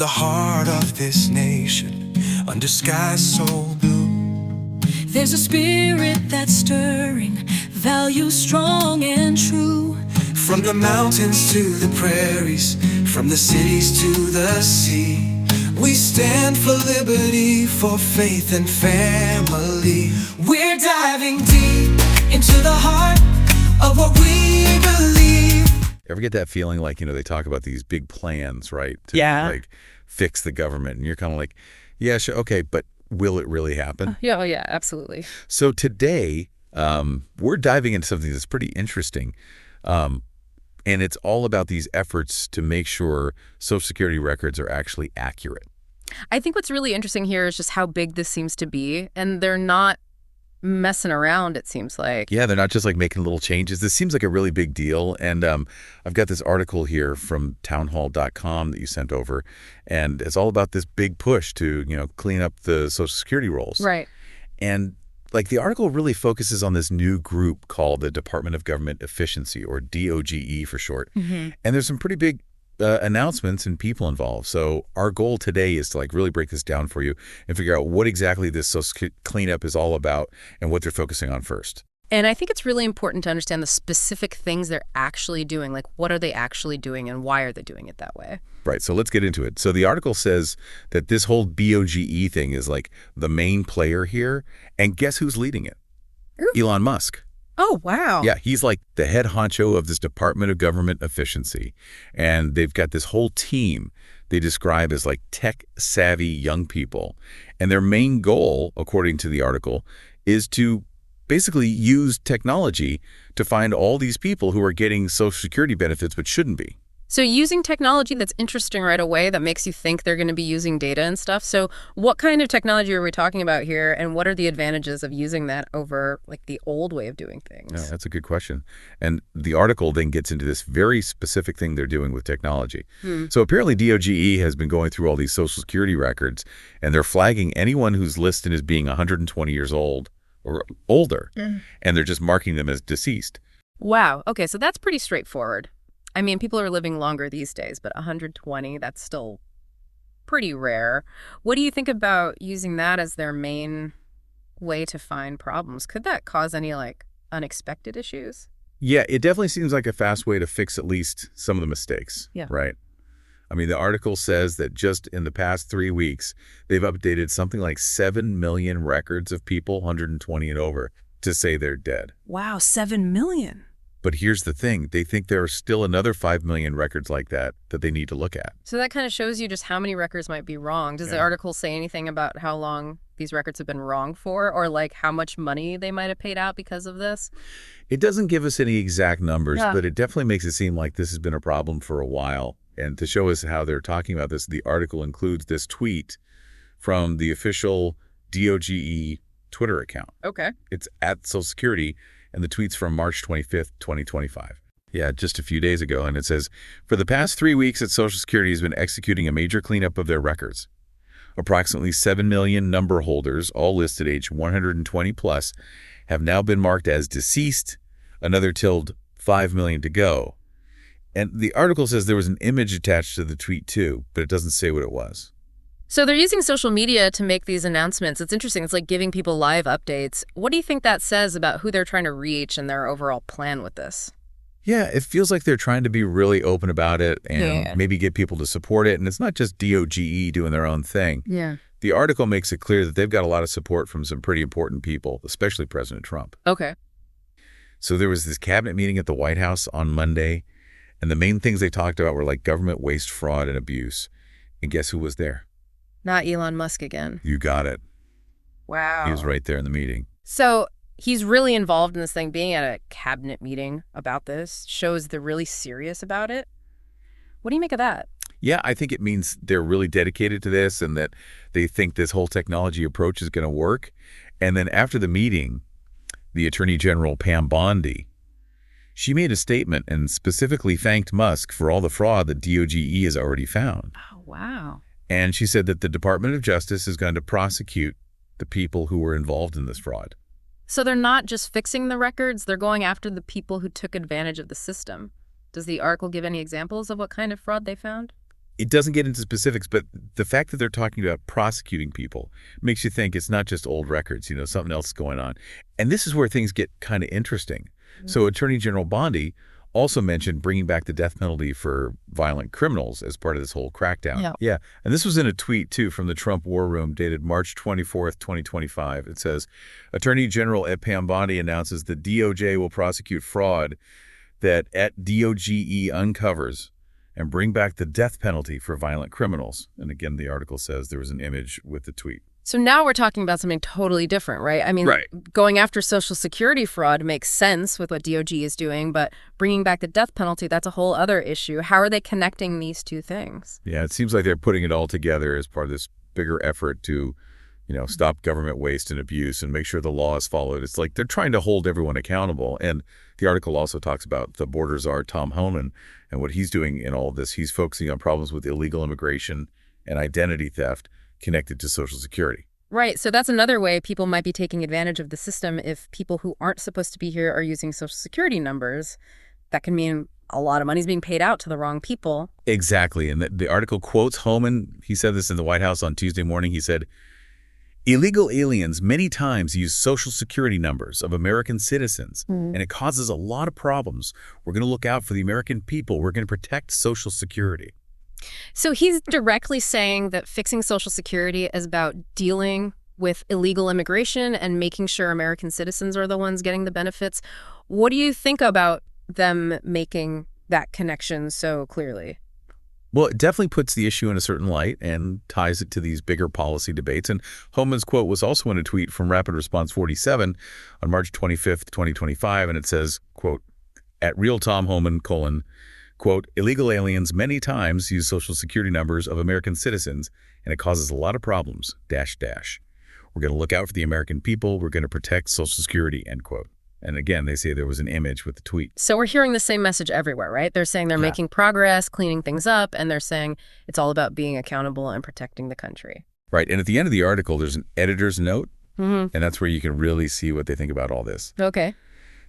the heart of this nation, under skies so blue, There's a spirit that's stirring, values strong and true. from the mountains to the prairies, from the cities to the sea. We stand for liberty, for faith and family. We're diving deep into the heart of what we believe. Ever get that feeling like, they talk about these big plans, right? To, Yeah. like, fix the government. And you're kind of like, yeah, sure, okay, but will it really happen? Yeah, absolutely. So today, we're diving into something that's pretty interesting. And it's all about these efforts to make sure Social Security records are actually accurate. I think what's really interesting here is just how big this seems to be, and they're not messing around, it seems like. Yeah, they're not just like making little changes. This seems like a really big deal. And I've got this article here from townhall.com that you sent over, and it's all about this big push to, clean up the Social Security rolls. Right. And like the article really focuses on this new group called the Department of Government Efficiency, or DOGE for short. Mm-hmm. And there's some pretty big announcements and people involved. So our goal today is to like really break this down for you and figure out what exactly this social cleanup is all about and what they're focusing on first. And I think it's really important to understand the specific things they're actually doing. Like, what are they actually doing and why are they doing it that way? Right. So let's get into it. So the article says that this whole DOGE thing is like the main player here. And guess who's leading it? Ooh. Elon Musk. Oh, wow. Yeah, he's like the head honcho of this Department of Government Efficiency. And they've got this whole team they describe as like tech-savvy young people. And their main goal, according to the article, is to basically use technology to find all these people who are getting Social Security benefits but shouldn't be. So using technology, that's interesting right away. That makes you think they're going to be using data and stuff. So what kind of technology are we talking about here, and what are the advantages of using that over like the old way of doing things? Yeah, that's a good question. And the article then gets into this very specific thing they're doing with technology. So apparently DOGE has been going through all these Social Security records, and they're flagging anyone who's listed as being 120 years old or older, and they're just marking them as deceased. Wow. Okay, so that's pretty straightforward. I mean, people are living longer these days, but 120, that's still pretty rare. What do you think about using that as their main way to find problems? Could that cause any, like, unexpected issues? Yeah, it definitely seems like a fast way to fix at least some of the mistakes. Yeah. Right. I mean, the article says that just in the past 3 weeks, they've updated something like 7 million records of people 120 and over to say they're dead. Wow, 7 million. But here's the thing. They think there are still another 5 million records like that they need to look at. So that kind of shows you just how many records might be wrong. Does the article say anything about how long these records have been wrong for, or like how much money they might have paid out because of this? It doesn't give us any exact numbers, but it definitely makes it seem like this has been a problem for a while. And to show us how they're talking about this, the article includes this tweet from the official DOGE Twitter account. Okay. It's at Social Security, and the tweet's from March 25th, 2025. Yeah, just a few days ago. And it says, for the past 3 weeks, Social Security has been executing a major cleanup of their records. Approximately 7 million number holders, all listed age 120 plus, have now been marked as deceased, another tilled 5 million to go. And the article says there was an image attached to the tweet too, but it doesn't say what it was. So they're using social media to make these announcements. It's interesting. It's like giving people live updates. What do you think that says about who they're trying to reach and their overall plan with this? Yeah, it feels like they're trying to be really open about it and maybe get people to support it. And it's not just DOGE doing their own thing. Yeah. The article makes it clear that they've got a lot of support from some pretty important people, especially President Trump. Okay. So there was this cabinet meeting at the White House on Monday, and the main things they talked about were like government waste, fraud, and abuse. And guess who was there? Not Elon Musk again. You got it. Wow. He was right there in the meeting. So he's really involved in this thing. Being at a cabinet meeting about this shows they're really serious about it. What do you make of that? Yeah, I think it means they're really dedicated to this and that they think this whole technology approach is going to work. And then after the meeting, the Attorney General Pam Bondi, she made a statement and specifically thanked Musk for all the fraud that DOGE has already found. Oh, wow. And she said that the Department of Justice is going to prosecute the people who were involved in this fraud. So they're not just fixing the records, they're going after the people who took advantage of the system. Does the article give any examples of what kind of fraud they found? It doesn't get into specifics, but the fact that they're talking about prosecuting people makes you think it's not just old records, something else is going on. And this is where things get kind of interesting. So Attorney General Bondi also mentioned bringing back the death penalty for violent criminals as part of this whole crackdown. Yeah. And this was in a tweet, too, from the Trump War Room dated March 24th, 2025. It says, Attorney General Ed Pam Bondi announces the DOJ will prosecute fraud that at DOGE uncovers and bring back the death penalty for violent criminals. And again, the article says there was an image with the tweet. So now we're talking about something totally different, right? I mean, Right. Going after Social Security fraud makes sense with what DOGE is doing, but bringing back the death penalty, that's a whole other issue. How are they connecting these two things? Yeah, it seems like they're putting it all together as part of this bigger effort to, stop government waste and abuse and make sure the law is followed. It's like they're trying to hold everyone accountable. And the article also talks about the border czar, Tom Homan, and what he's doing in all of this. He's focusing on problems with illegal immigration and identity theft connected to Social Security. Right. So that's another way people might be taking advantage of the system. If people who aren't supposed to be here are using Social Security numbers, that can mean a lot of money is being paid out to the wrong people. Exactly. And the article quotes Homan. He said this in the White House on Tuesday morning. He said, illegal aliens many times use Social Security numbers of American citizens, and it causes a lot of problems. We're going to look out for the American people. We're going to protect Social Security. So he's directly saying that fixing Social Security is about dealing with illegal immigration and making sure American citizens are the ones getting the benefits. What do you think about them making that connection so clearly? Well, it definitely puts the issue in a certain light and ties it to these bigger policy debates. And Homan's quote was also in a tweet from Rapid Response 47 on March 25th, 2025, and it says, quote, at real Tom Homan, quote, illegal aliens many times use Social Security numbers of American citizens, and it causes a lot of problems, .. We're going to look out for the American people. We're going to protect Social Security, end quote. And again, they say there was an image with the tweet. So we're hearing the same message everywhere, right? They're saying they're making progress, cleaning things up, and they're saying it's all about being accountable and protecting the country. Right. And at the end of the article, there's an editor's note, and that's where you can really see what they think about all this. Okay.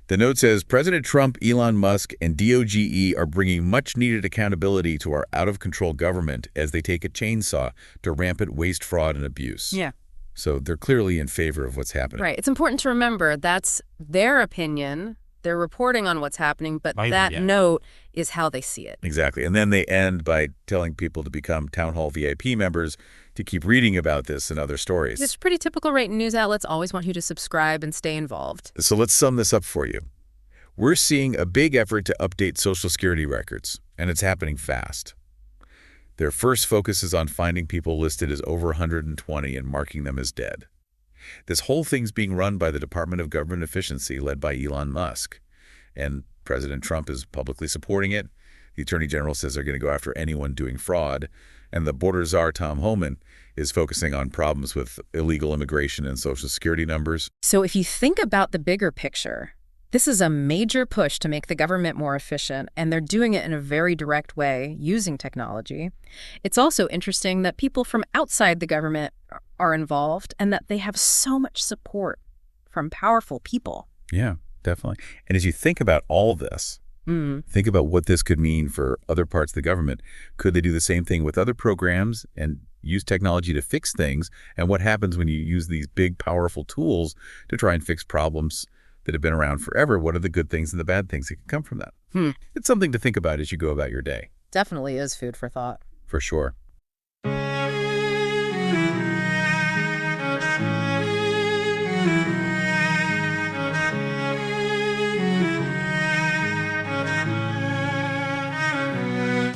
The note says, President Trump, Elon Musk, and DOGE are bringing much-needed accountability to our out-of-control government as they take a chainsaw to rampant waste, fraud, and abuse. Yeah. So they're clearly in favor of what's happening. Right. It's important to remember that's their opinion. They're reporting on what's happening, but that note is how they see it. Exactly. And then they end by telling people to become Town Hall VIP members to keep reading about this and other stories. It's pretty typical, right? News outlets always want you to subscribe and stay involved. So let's sum this up for you. We're seeing a big effort to update Social Security records, and it's happening fast. Their first focus is on finding people listed as over 120 and marking them as dead. This whole thing's being run by the Department of Government Efficiency, led by Elon Musk. And President Trump is publicly supporting it. The Attorney General says they're going to go after anyone doing fraud. And the border czar, Tom Homan, is focusing on problems with illegal immigration and Social Security numbers. So if you think about the bigger picture, this is a major push to make the government more efficient, and they're doing it in a very direct way using technology. It's also interesting that people from outside the government are involved and that they have so much support from powerful people. Yeah, definitely. And as you think about all this, think about what this could mean for other parts of the government. Could they do the same thing with other programs and use technology to fix things? And what happens when you use these big, powerful tools to try and fix problems that have been around forever? What are the good things and the bad things that can come from that? It's something to think about as you go about your day. Definitely is food for thought. For sure.